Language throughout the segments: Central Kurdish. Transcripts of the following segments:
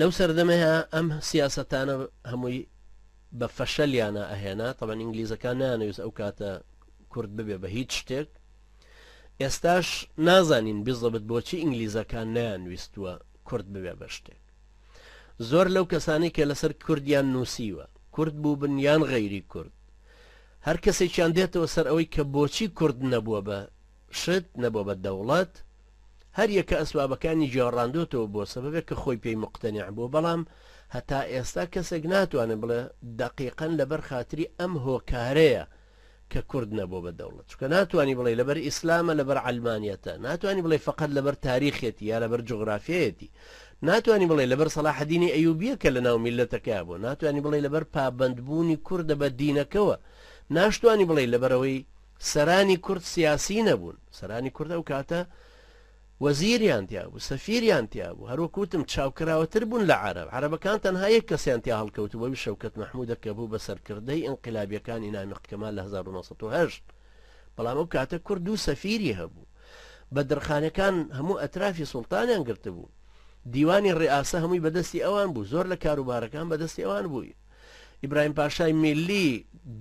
لەو سەردەمەیە ئەم سیاسەتانە هەمووی بە فەشەلیانە ئەهێنا. طبعا ئینگلیزەکان نانەویست ئەو کاتە کورد ببێ بە هیچ شتێک. ئێستاش نازانین بزەبت بۆچی ئینگلیزەکان نەیانویستووە کورد ببێ بە شتێک. زۆر لەو کەسانی کە لەسەر کوردیان نووسیوە کورد بوو بن یان غەیری کورد، هەر کەسێکیان دێتەوە سەر ئەوەی کە بۆچی کورد نەبووە بە شت نەبووە بە دەوڵەت، هەر یەکە ئەسوابەکانی جێڕاندۆتەوە بۆ سەبەبێک کە خۆی پێی مقتەنیع بوو. بەڵام هەتا ئێستا کەسێک ناتوانێت بڵێ دەقیقەن لەبەر خاتری ئەم هۆکارەیە کە کورد نەبوو بە دەوڵەت، چونکە ناتوانانی بڵێ لەبەر ئیسلامە لەبەر عەلمانیەتە، ناتوانانی بڵێ فقط لەبەر تاریخێتی یا لەبەر جوغرافیەتی، ناتوانانی بڵێ لەبەر سەلاحەدینی ئەیوبیە کە لە ناو میلەتەکە بوو، ناتوانانی بڵێ لەبەر پابەندبوونی کوردە بە دینەکەوە، ناشتوانی بڵێ لەبەرەوەی سەرانی کورد سیاسی نەبوون. سەرانی کورد ئەو کاتە وەزیریان تیا بوو، سەفیریان تیا بوو، هەروەکوتم چاوکراوەتر بوون لە عەرەبەکان تەنها یەک کەسیان تیا هەڵکەوت بووی شەوکەت مەحموودە کە بوو بە سەرکردەی ئینقلابیەکانی نامی کەمال لە 1970. بەڵام ئەو کاتە کورد و سەفیری هەبوو، بە دەرخانەکان هەموو ئەترافی سوڵتانیان گرتە بوو، دیوانی ڕێئاسە هەمووی بەدەستی ئەوان بوو، زۆر لە کاروبارەکان بەدەستی ئەوان بووی. ئیبراهیم پاشای میلی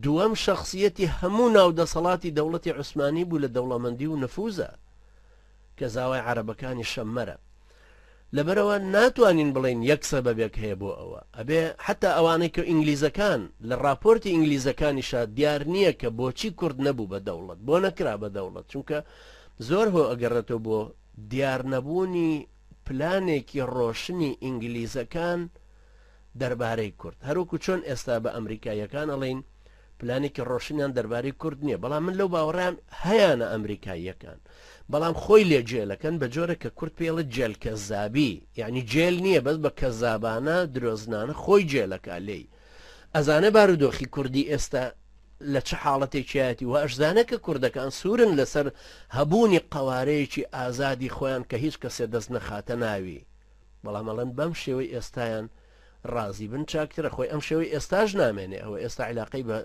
دووەم شخصیەتی هەموو ناودەسەڵاتی دەوڵەتی عوسمانی بوو لە دەوڵەمەندی و نەفوزە کە زاوای عەرەبەکانی شەممەرە. لەبەرەوە ناتوانین بڵین یەک سەبەبێک هەیە بۆ ئەوە، ئەبێ حتا ئەوانەی کە ئینگلیزەکان لە راپۆرتی ئینگلیزەکانیشا دیار نییە کە بۆچی کورد نەبوو بە دەوڵەت، بۆ نەکرا بە دەوڵەت، چونکە زۆر هۆ ئەگەڕێتەوە بۆ دیار نەبوونی پلانێکی ڕۆشنی ئینگلیزەکان دەربارەی کورد. هەروکو چۆن ئێستا بە ئەمریکایەکان ئەڵێن پلانێکی ڕۆشنیان دەربارەی کورد نییە، بەڵام من لەو باوەڕیان هەیەە ئەمریکاییەکان، بەڵام خۆی لێ جێلەکەن بە جۆرە کە کورد پێڵە جێل کەزابی، یعنی جێل نییە بەس بە کەزابانە درۆزنانە خۆی جێلەکە لێی. ئەزانە بارودۆخی کوردی ئێستا لە چه حاڵەتێکیەتی و ئەشزانە کە کوردەکان سوورن لەسەر هەبوونی قەوارەیەکی ئازادی خۆیان کە هیچ کەسێ دەست نەخاتە ناوی، بەڵام ئەڵەن بەم شێوەی ئێستایان ڕازی بن چاکترە. خۆی ئەم شێوەی ئێستاش نامێنێ، ئەوە ئێستا عیلاقەی بە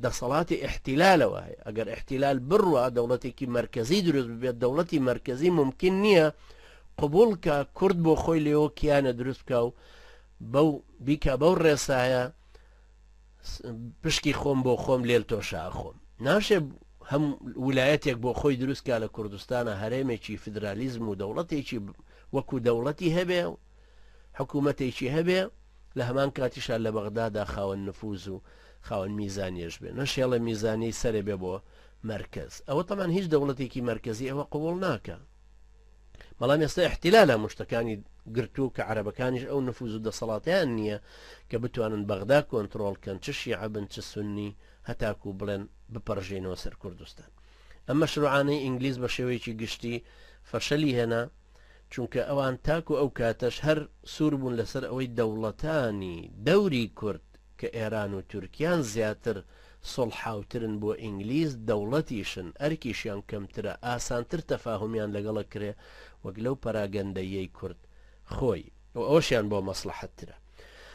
دەسەڵاتی احتیلالەوە هەیە. ئەگەر احتیلال بڕوە دەوڵەتێکی مرکزی دروست ببێت، دەوڵەتی مرکزی ممکن نییە قبول کە کورد بۆ خۆی لێەوە کیانە دروست بکە و بەو بیکە بەو ڕێسایە پشکی خۆم بۆ خۆم لێل تۆشا خۆم. ناشێ هەم ویلایەتێک بۆ خۆی دروستکە لە کوردستانە هەرێمێکی فدرالیزم و دەوڵەتێکی وەکو دەوڵەتی هەبێ و حکوومەتێکی هەبێ، لە هەمان کاتیشان لە بەغدادا خاوەن نفوز و خاوەن میزانیش بێ، نەشێڵە میزانی سەرێ بێ بۆ مرکز. ئەوە تەمان هیچ دەوڵەتێکی مرکزی ئەوە قبول ناکە. بەڵام ئێستا احتیلال لە مشتەکانی گرتو کە عەرەبەکانیش ئەو نفوز و دەسەڵاتیان نییە کە بتوانن بەغدا کۆنتڕۆڵکەن، چ شیعە بن چ سونی، هەتاکو بڵێن بپەڕژێنەوە سەر کوردستان. ئەم مەشروعانەی ئینگلیز بە شێوەیەکی گشتی فەشەلی هێنا، چونکە ئەوان تاکو ئەو کاتەش هەر سوور بوون لەسەر ئەوەی دەوڵەتانی دەوری کورد کە ئێران و تورکیان زیاتر سڵحاوترن بۆ ئینگلیز، دەوڵەتیشن ئەرکیشیان کەمترە، ئاسانتر تەفاهمیان لەگەڵە کرێ وەک لەو پەراگەندەیەی کورد خۆی، و ئەوەشیان بۆ مەسلحەتترە.